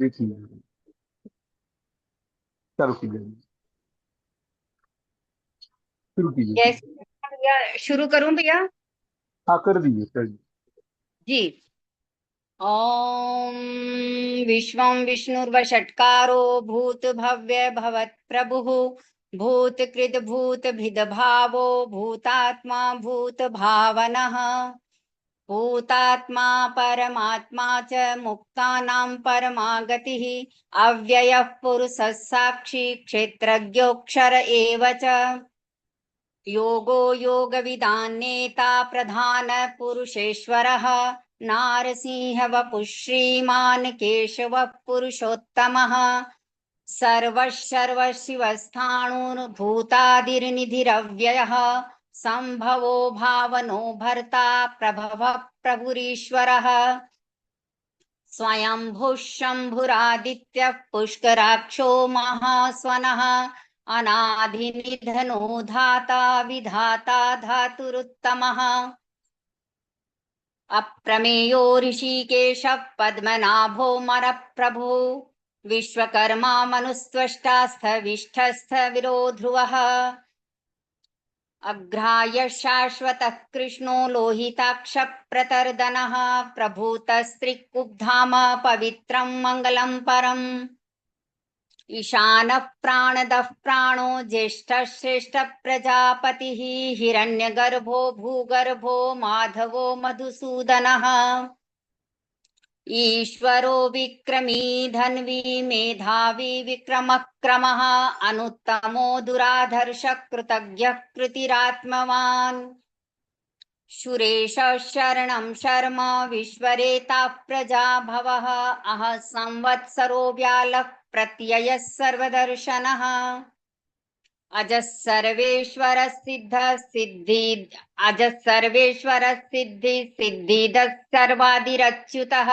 देखिए, चलो कीजिए, शुरू कीजिए। जैसे भैया शुरू करूं भैया। हाँ, कर दीजिए, कर दीजिए। जी। ओम विश्वं विष्णुर्वषट्कारो भूत भव्य भवत् प्रभुः भूत कृत भूत भिद भावो भूतात्मा भूत भावनः भूतात्मा परमात्मा च मुक्तानां परमा गतिः अव्ययः पुरुषः साक्षी क्षेत्रज्ञोऽक्षर एव च योगो योगविदान्नेता प्रधान पुरुषेश्वरः नारसिंह वपुः श्रीमान् केशवः पुरुषोत्तमः सर्वशिवस्थाणुर्भूतादिर्निधिरव्ययः सम्भवो भावनो भर्ता प्रभवः प्रभुरीश्वरः स्वयंभुः शम्भुरादित्यः पुष्कराक्षो महास्वनः अनादिनिधनो धाता विधाता धातुरुत्तमः अप्रमेयो ऋषिकेशः पद्मनाभो मरप्रभो विश्वकर्मा मनुस्त्वष्टास्थविष्ठस्थविरो ध्रुवः अग्राह्य शाश्वतः कृष्णो लोहिताक्षप्रतर्दनः प्रभूतस्त्रिकुब्धाम पवित्रं मङ्गलं परम् ईशानः प्राणदः प्राणो ज्येष्ठः श्रेष्ठः प्रजापतिः हिरण्यगर्भो भूगर्भो माधवो मधुसूदनः ईश्वरो विक्रमी धन्वी मेधावी विक्रमक्रमः अनुत्तमो दुराधर्षः कृतज्ञः कृतिरात्मवान् सुरेश शरणं शर्म विश्वरेता प्रजा भवः अह संवत्सरो व्यालः प्रत्ययः सर्वदर्शनः अजः सर्वेश्वरः सिद्धः सिद्धि अजः सर्वेश्वरः सिद्धि सिद्धिदः सर्वादिरच्युतः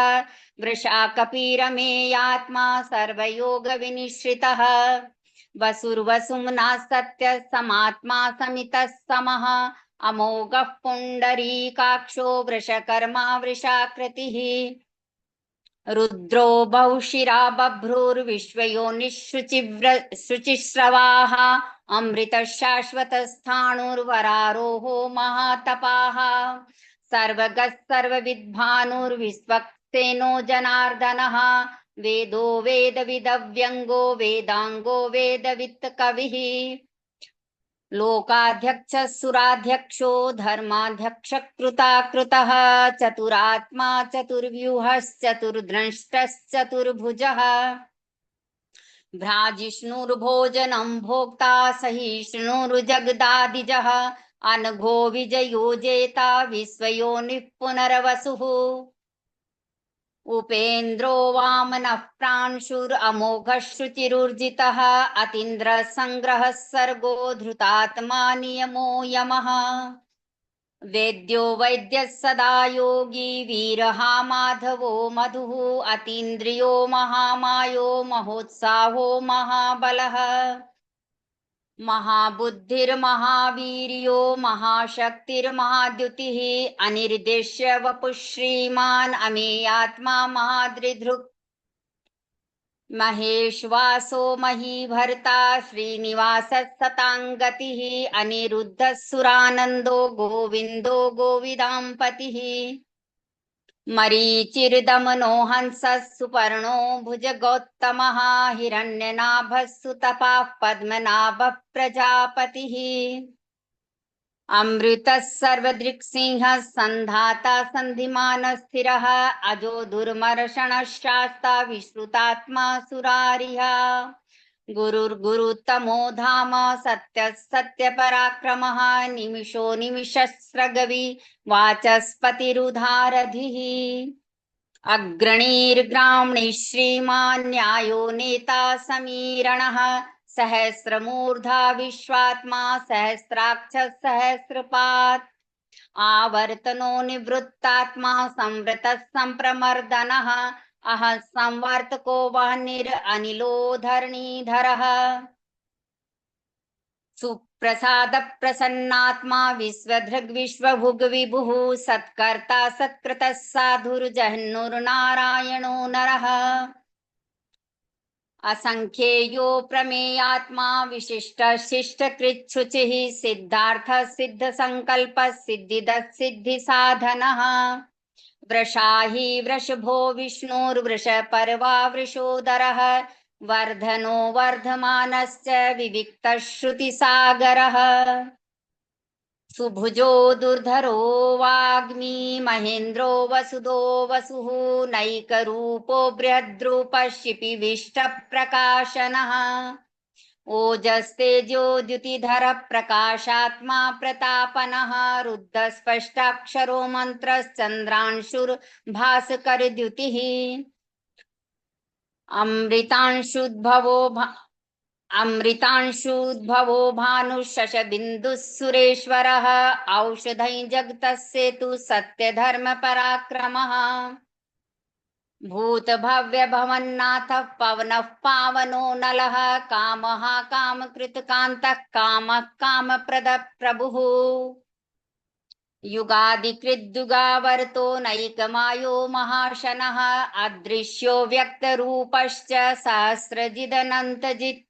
वृषाकपीरमेयात्मा सर्वयोगविनिश्रितः वसुर्वसुम्ना सत्य समात्मा समितः समः अमोघः पुण्डरीकाक्षो वृषकर्मा वृषाकृतिः रुद्रो बहुशिरा बभ्रुर्विश्वयोनिः अमृतः शाश्वतस्थाणुर्वरारोहो महातपाः सर्वगः सर्वविद्भानुर्विश्वक्सेनो जनार्दनः वेदो वेदविदव्यङ्गो वेदाङ्गो वेदवित्त कविः लोकाध्यक्षः सुराध्यक्षो धर्माध्यक्षकृताकृतः चतुरात्मा चतुर्व्यूहश्चतुर्द्रष्टश्चतुर्भुजः भ्राजिष्णुर्भोजनं भोक्ता सहिष्णुर्जगदादिजः अनघो विजयो जेता विश्वयोनिः पुनर्वसुः उपेन्द्रो वामनः प्रांशुरमोघः शुचिरुर्जितः अतीन्द्रः संग्रहः सर्गो धृतात्मा नियमो यमः वेद्यो वैद्यः सदा योगी वीरः माधवो मधुः अतीन्द्रियो महामायो महोत्साहो महाबलः महाबुद्धिर्महावीर्यो महाशक्तिर्महाद्युतिः अनिर्देश्य वपुः श्रीमान् अमेयात्मा महादृधृक् महेश्वासो महीभर्ता श्रीनिवासः सताङ्गतिः अनिरुद्धः सुरानन्दो गोविन्दो गोविदाम्पतिः मरीचिर्दमनो हंसः सुपर्णो भुजगौत्तमः हिरण्यनाभः सुतपाः पद्मनाभः प्रजापतिः अमृतः सर्वदृक्सिंहः सन्धाता सन्धिमानः स्थिरः अजो दुर्मर्षणः शास्ता विश्रुतात्मा सुरारिः गुरुर्गुरुतमो धाम सत्यः सत्यपराक्रमः निमिषो निमिषस्रगवी वाचस्पतिरुधारधिः अग्रणीर्ग्रामणि श्रीमान् न्यायो नेता समीरणः सहस्रमूर्धा विश्वात्मा सहस्राक्षः सहस्रपात् आवर्तनो निवृत्तात्मा संवृतः संप्रमर्दनः अह संवर्तको वह्निरनिलो धरणीधरः सुप्रसाद प्रसन्नात्मा विश्वधृग् विश्वभुग् विभुः सत्कर्ता सत्कृतः साधुर्जह्नुर्नारायणो नरः असंख्येयो प्रमेयात्मा विशिष्ट शिष्ट कृच्छुचिः सिद्धार्थ सिद्ध संकल्प सिद्धिद सिद्धि साधनः वृषाहि वृषभो विष्णुर्वृष पर्वा वृषोदरः वर्धनो वर्धमानश्च विविक्तः श्रुतिसागरः सुभुजो दुर्धरो वाग्मी महेन्द्रो वसुदो वसुः नैकरूपो बृहद्रूपः शिपिविष्टप्रकाशनः ओजस्तेजो द्युतिधर प्रकाशात्मा प्रतापनः रुद्धस्पष्टाक्षरो मन्त्रश्चन्द्रांशुर्भास्करद्युतिः अमृतांशुद्भवो भानुशशबिन्दुः सुरेश्वरः औषधै जगतस्येतु सत्यधर्मपराक्रमः भूतभव्यभवन्नाथः पवनः पावनो नलः कामः कामकृत्कान्तः कामः कामप्रदः प्रभुः युगादिकृद्युगावर्तो नैकमायो महाशनः अदृश्यो व्यक्तरूपश्च सहस्रजिदनन्तजित्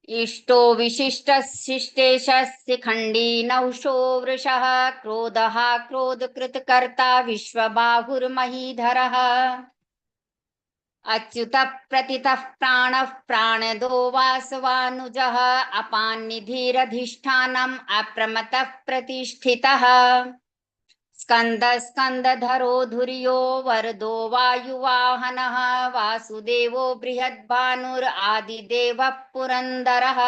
इष्टो विशिष्टशिष्टेशस्य खण्डी नहुषो वृषः क्रोधः क्रोधकृत्कर्ता विश्वबाहुर्महीधरः अच्युतः प्रतितः प्राणः प्राणदो वासवानुजः अपान्निधिरधिष्ठानम् अप्रमतः प्रतिष्ठितः स्कन्दधरो धुर्यो वरदो वायुवाहनः वासुदेवो बृहद्भानुरादिदेवः पुरन्दरः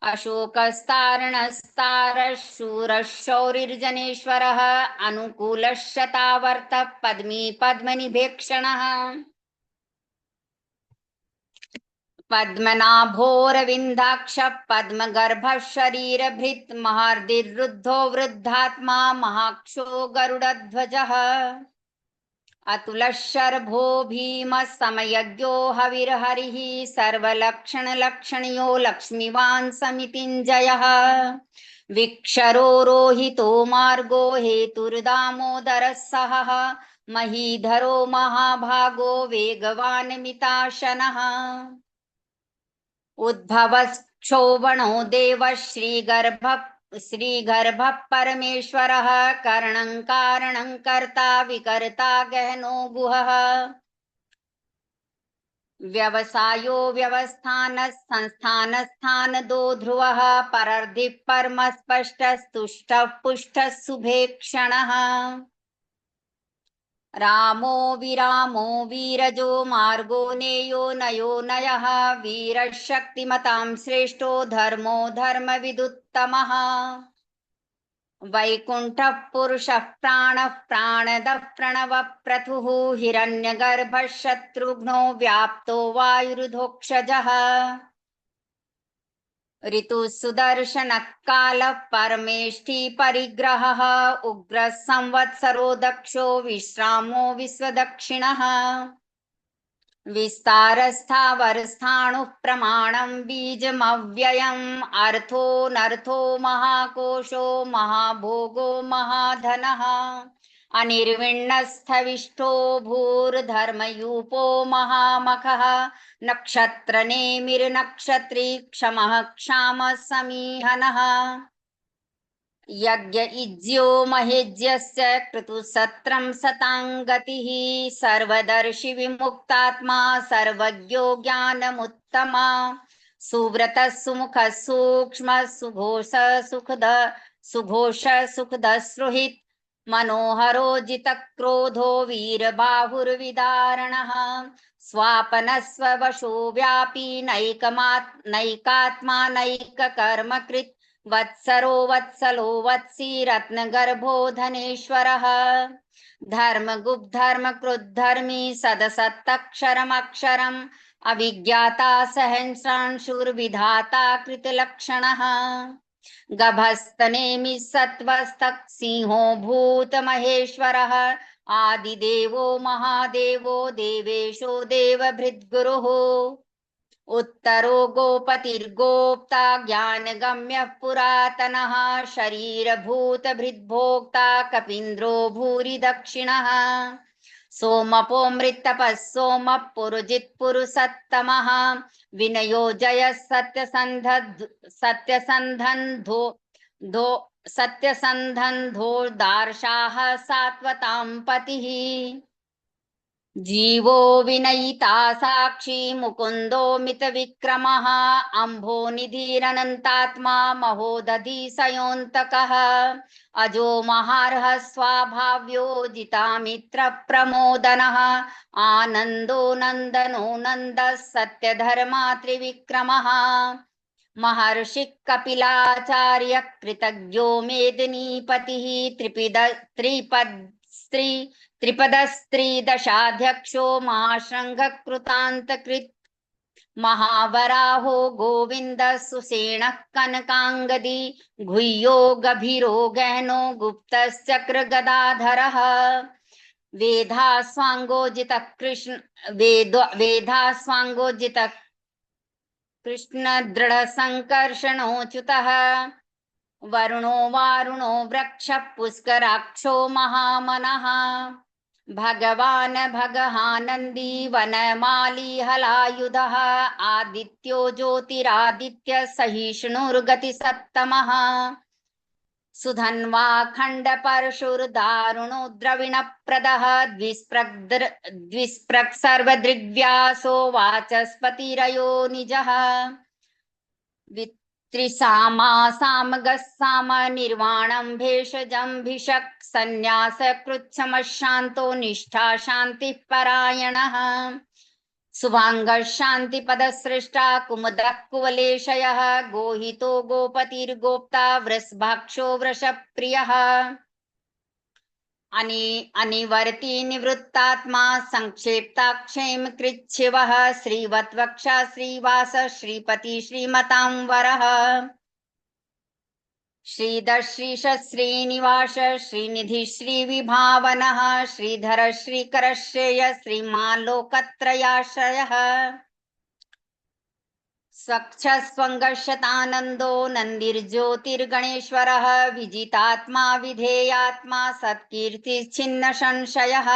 अशोकस्तारणस्तारः शूरः शौरिर्जनेश्वरः अनुकूलः शतावर्तः पद्मी पद्मनिभेक्षणः पद्मनाभोरविन्दाक्ष पद्मगर्भः शरीरभृत् महार्दिरुद्धो वृद्धात्मा महाक्षो गरुडध्वजः अतुलः शर्भो भीमः समयज्ञो हविर्हरिः सर्वलक्षणलक्षणयो लक्ष्मीवान् समितिञ्जयः विक्षरो रोहितो मार्गो हेतुर्दामोदरः सहः महीधरो महाभागो वेगवान् मिताशनः उद्भवक्षोभणो देवः श्रीगर्भः परमेश्वरः करणं कारणं कर्ता विकर्ता गहनो गुहः व्यवसायो व्यवस्थानः संस्थानस्थानदो ध्रुवः परर्धिः परमस्पष्टस्तुष्टः पुष्टः शुभेक्षणः रामो विरामो वीरजो मार्गो नेयो नयो नयः वीरः शक्तिमतां श्रेष्ठो धर्मो धर्मविदुत्तमः वैकुण्ठः पुरुषः प्राणः प्राणदः प्रणवः प्रथुः हिरण्यगर्भः शत्रुघ्नो व्याप्तो वायुर्धोक्षजः ऋतुः सुदर्शनः कालः परमेष्ठी परिग्रहः उग्रः संवत्सरो दक्षो विश्रामो विश्वदक्षिणः विस्तारस्थावरस्थाणुः प्रमाणं बीजमव्ययम् अर्थोऽनर्थो महाकोशो महाभोगो महाधनः अनिर्विण्णस्थविष्ठो भूर्धर्मयूपो महामखः नक्षत्रनेमिर्नक्षत्री क्षमः क्षामः समीहनः यज्ञ महेज्यस्य क्रतुसत्रं सताङ्गतिः सर्वदर्शि विमुक्तात्मा सर्वज्ञो ज्ञानमुत्तमा सुव्रतः सुमुखः सूक्ष्मः सुघोष सुखदसृहित् मनोहरो जितक्रोधो वीरबाहुर्विदारणः स्वापनस्ववशो व्यापी नैकात्मा नैककर्मकृत् वत्सरो वत्सलो वत्सी रत्नगर्भो धनेश्वरः धर्मगुप्धर्मकृद्धर्मी सदसत्तक्षरमक्षरम् अविज्ञाता सहस्रांशुर्विधाता कृतलक्षणः गभस्तनेमि सत्त्वस्तः सिंहो भूतमहेश्वरः आदिदेवो महादेवो देवेशो देवभृद्गुरुः उत्तरो गोपतिर्गोप्ता ज्ञानगम्यः पुरातनः शरीरभूतभृद्भोक्ता कपीन्द्रो भूरि दक्षिणः सोमपो मृत्तपः सोमः पुरुजित् पुरुषत्तमः विनयो जयः सत्यसन्धन्धो धो सत्यसन्धन्धो दार्शाः सात्वतां पतिः जीवो विनयिता साक्षी मुकुन्दो मितविक्रमः अम्भो निधिरनन्तात्मा महोदधि सयोऽन्तकः अजो महार्ह स्वाभाव्यो जितामित्रप्रमोदनः आनन्दो नन्दनो नन्दः सत्यधर्मा त्रिविक्रमः महर्षि कपिलाचार्य कृतज्ञो मेदिनीपतिः त्रिपदस्त्रीदशाध्यक्षो महाशृङ्गकृतान्तकृत् महावराहो गोविन्द सुसेनः कनकाङ्गदी गुह्यो गभीरो गहनो गुप्तश्चक्रगदाधरः वेधास्वाङ्गोजितः कृष्ण दृढ़ संकर्षणोच्युतः वरुणो वारुणो वृक्ष पुष्कराक्षो महामनः भगवान भगहानन्दी वनमाली हलायुधः आदित्यो ज्योतिरादित्य सहिष्णुर्गतिसत्तमः सुधन्वा खण्डपरशुर्दारुणो द्रविणप्रदः द्विस्प्रक् सर्वदृग्व्यासो वाचस्पतिरयो निजः त्रिसामा सामगस्साम निर्वाणं भेषजं संन्यास कृच्छमशान्तो निष्ठा शान्तिः परायणः शुभांगः शान्तिपदसृष्टा कुमुदः कुवलेशयः गोहितो गोपतिर्गोप्ता वृषभाक्षो वृषप्रियः अनिवर्ती निवृत्तात्मा संक्षेप्ताक्षेम कृच्छिवः श्रीवत्वक्षा श्रीवास श्रीपति श्रीमतांवरः श्रीधर श्रीश श्रीनिवास श्रीनिधि श्रीविभावनः श्रीधर श्रीकर श्रेय श्रीमालोकत्रयाश्रयः स्वच्छस्वङ्गशतानन्दो नन्दिर्ज्योतिर्गणेश्वरः विजितात्मा विधेयात्मा सत्कीर्तिश्छिन्न संशयः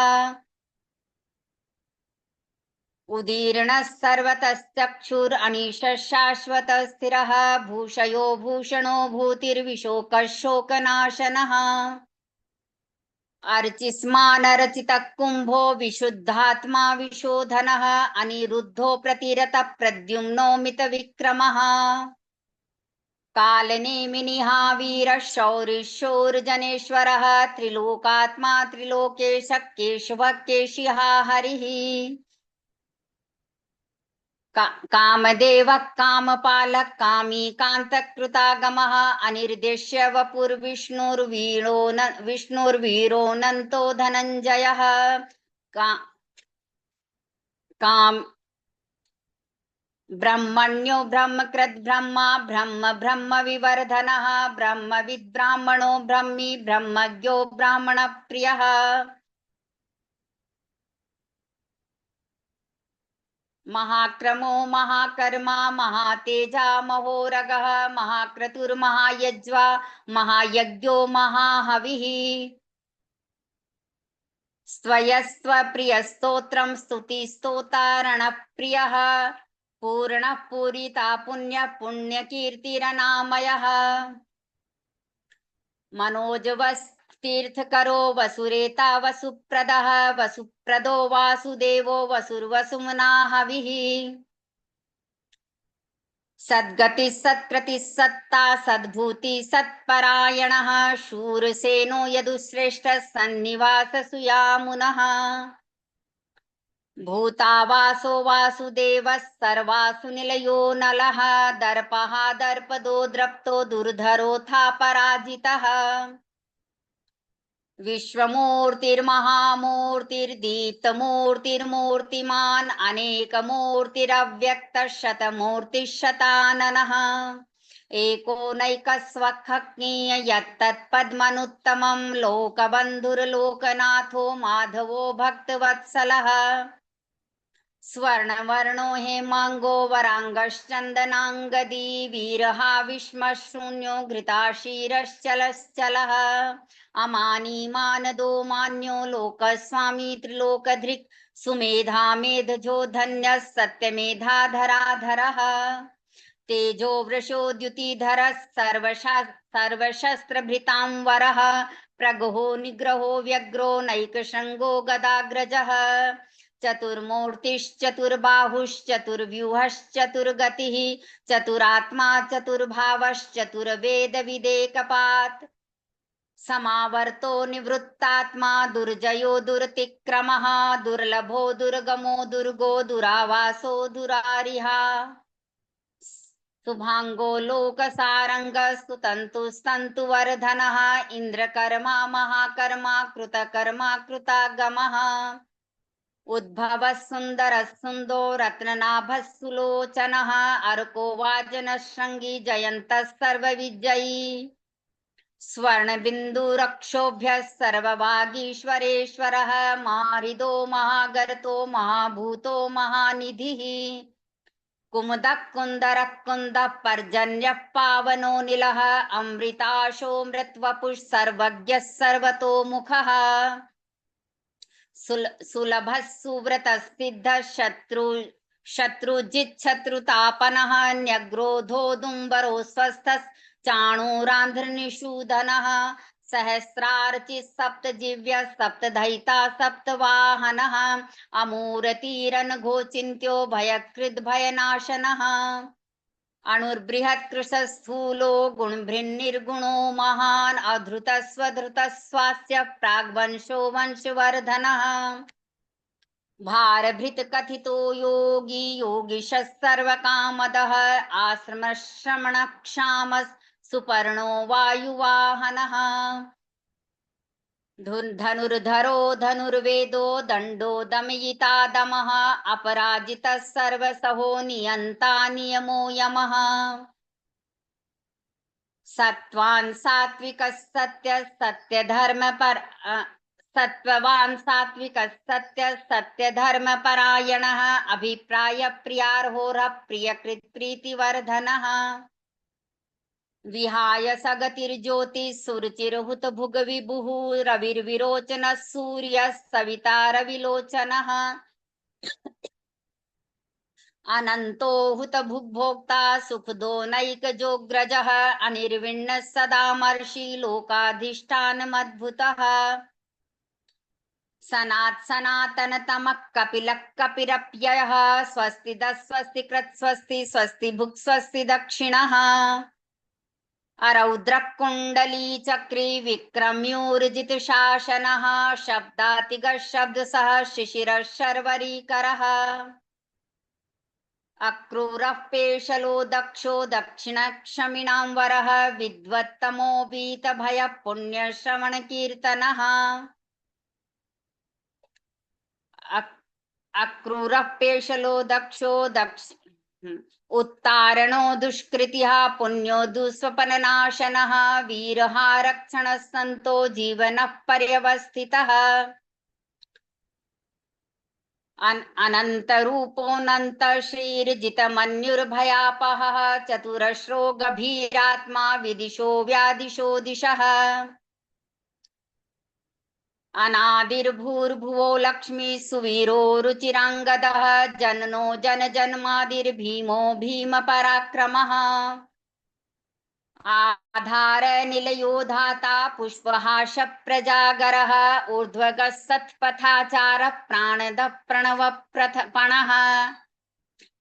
उदीर्णः सर्वतश्चक्षुरनीशः शाश्वतः स्थिरः भूषयो भूषणो भूतिर्विशोकः शोकनाशनः अर्चिस्मानरचितः कुम्भो विशुद्धात्मा विशोधनः अनिरुद्धो प्रतिरतः प्रद्युम्नो मितविक्रमः कालनेमिनिहावीरः शौरिशौर्जनेश्वरः त्रिलोकात्मा त्रिलोकेशः केशवः केशिहा हरिः कामदेवः कामपालः कामी कान्तकृतागमः अनिर्देश्य वपुर्विष्णुर्वीरोऽनन्तो धनञ्जयः काम ब्रह्मण्यो ब्रह्मकृद् ब्रह्मा ब्रह्म विवर्धनः ब्रह्मविद् ब्राह्मणो ब्रह्मी ब्रह्मज्ञो ब्राह्मणप्रियः महाक्रमो महाकर्मा महातेजा महोरगः महाक्रतुर्महायज्वा महायज्ञो महाहविः स्वयस्त्वप्रियस्तोत्रं स्तुतिस्तोतारणप्रियः पूर्णः पूरिता पुण्यकीर्तिरनामयः मनोजवस्तीर्थकरो वसुरेता वसुप्रदः वसुप्रदो वासुदेवो वसुर्वसुमना हविः सद्गति सत्कृति सत्ता सद्भूति सत्परायणः शूरसेनो यदुश्रेष्ठः सन्निवास सुयामुनः भूतावासो वासुदेवः सर्वासु निलयो नलः दर्पः दर्पदो द्रप्तो दुर्धरोऽथा पराजितः विश्वमूर्तिर्महामूर्तिर्दीप्तमूर्तिर्मूर्तिमान् अनेकमूर्तिरव्यक्तः शतमूर्तिः शताननः एकोनैकस्वखज्ञेय यत्तत्पद्मनुत्तमं लोकबन्धुर्लोकनाथो माधवो भक्तवत्सलः स्वर्णवर्णो हेमाङ्गो वराङ्गश्चन्दनाङ्गदी वीरहा विश्मशून्यो घृताशीरश्चलश्चलः अमानी मानदो मान्यो लोकस्वामी त्रिलोकधृक् सुमेधा मेधजो धन्यः सत्यमेधाधराधरः तेजो वृषोद्युतिधरः सर्वशस्त्रभृतां वरः प्रगहो निग्रहो व्यग्रो नैकशृङ्गो गदाग्रजः चतुर्मूर्तिश्चतुर्बाहुश्चतुर्व्यूहश्चतुर्गतिः चतुरात्मा चतुर्भावश्चतुर्वेदविदेकपात् समावर्तो निवृत्तात्मा दुर्जयो दुरतिक्रमः दुर्लभो दुर्गमो दुर्गो दुरावासो दुरारिहा शुभांगो लोकसारंगस्तु तन्तुस्तन्तुवर्धनः इन्द्रकर्मा महाकर्मा कृतकर्मा कृतागमः उद्भवः सुन्दरः सुन्दो रत्ननाभः सुलोचनः अर्को वाजनः शृङ्गी जयन्तः सर्वविजयी स्वर्णबिन्दुरक्षोभ्यः सर्वभागीश्वरेश्वरः मारिदो महागर्तो महाभूतो महानिधिः कुमुदः कुन्दरः कुन्दः पर्जन्यः पावनो निलः अमृताशो मृत्वपुः सर्वज्ञः सर्वतोमुखः सुलभः सुव्रतः सिद्धः शत्रुजिच्छत्रुतापनः न्यग्रोधोदुम्बरो स्वस्थः चाणूरान्ध्रनिषूदनः सहस्रार्चि सप्तजिव्य सप्तदयिता सप्तवाहनः अमूरतीरनघोचिन्त्यो भयकृद् भयनाशनः अणुर्बृहत्कृशस्थूलो गुणभृन्निर्गुणो महान् अधृतस्वधृतस्वास्य प्राग्वंशो वंशवर्धनः भारभृतकथितो योगी योगिशः सर्वकामदः आश्रमश्रमणक्षामः सुपर्णो वायुवाहनः धनुर्धरो धनुर्वेदो दण्डो दमयिता दमः अपराजितः सर्वसहो नियन्ता नियमो यमः सत्त्वान् सात्विकः सत्यः सत्त्ववान् सात्विकः सत्यः सत्यधर्मपरायणः अभिप्रायप्रियार्होरः प्रियकृत्प्रीतिवर्धनः विहाय सगतिर्ज्योतिः सुरुचिर्हुत भुगविभुः रविर्विरोचनः सूर्यः सविता रविलोचनः अनन्तो हुत भुग्भोक्ता सुखदो नैकजोग्रजः अनिर्विण्णः सदामर्षि लोकाधिष्ठानमद्भुतः सनातनतमः कपिलः कपिरप्ययः स्वस्तिदः स्वस्तिकृत् स्वस्ति स्वस्ति भुक् स्वस्ति दक्षिणः अरौद्रः कुण्डली चक्री विक्रम्योर्जितशासनः शब्दातिगः शब्दसः शिशिरः शर्वरीकरः अक्रूरः पेशलो दक्षो दक्षिणक्षमिणां वरः विद्वत्तमो वीतभयः पुण्यश्रवणकीर्तनः अक्रूरः पेशलो दक्षो उत्तारणो दुष्कृतिः पुण्यो दुःस्वपननाशनः वीरः रक्षणः सन्तो जीवनः पर्यवस्थितः अनन्तरूपोऽनन्तः श्रीर्जितमन्युर्भयापहः चतुरश्रो गभीरात्मा विदिशो व्यादिशो दिशः अनादिर्भूर्भुवो लक्ष्मी सुवीरो रुचिराङ्गदः जननो जनजन्मादिर्भीमो भीमपराक्रमः आधार निलयो धाता पुष्पहास प्रजागरः ऊर्ध्वगः सत्पथाचारः प्राणदः प्रणवप्रथपणः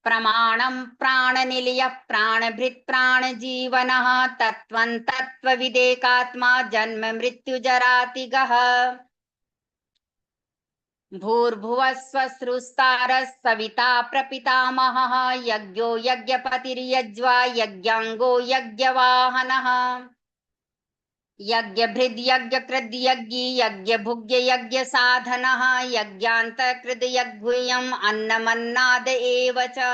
प्रमाणं प्राणनिलयः प्राणभृत् प्राणजीवनः तत्त्वं तत्त्वविदेकात्मा जन्म मृत्युजरातिगः भूर्भुवः स्वसृस्तारः सविता प्रपितामहः यज्ञो यज्ञपतिर्यज्वा यज्ञाङ्गो यज्ञवाहनः यज्ञभृद् यज्ञकृद् यज्ञी यज्ञभुग्य यज्ञसाधनः यज्ञान्तकृद् यज्ञुयम् अन्नमन्नाद एव च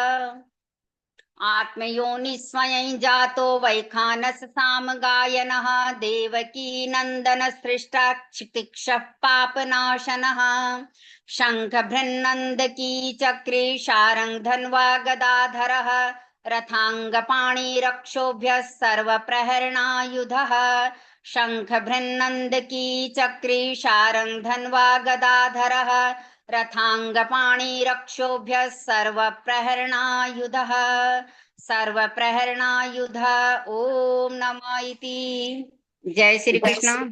आत्मयोनि स्वयं जातो वैखानस साम गायनः देवकी नंदन सृष्टा क्षितिक्षः पापनाशनः शंखभृन्नंद की चक्रे शारंग धन्वा गदाधरः रथांगपाणि रक्षोभ्यः सर्वप्रहरणायुधः शंखभृन्नंद की चक्रे शारंग धन्वा गदाधरः रथांगपाणि रक्षोभ्यः सर्वप्रहरणायुधः सर्वप्रहरणायुध ओम नमः इति। जय श्री कृष्ण।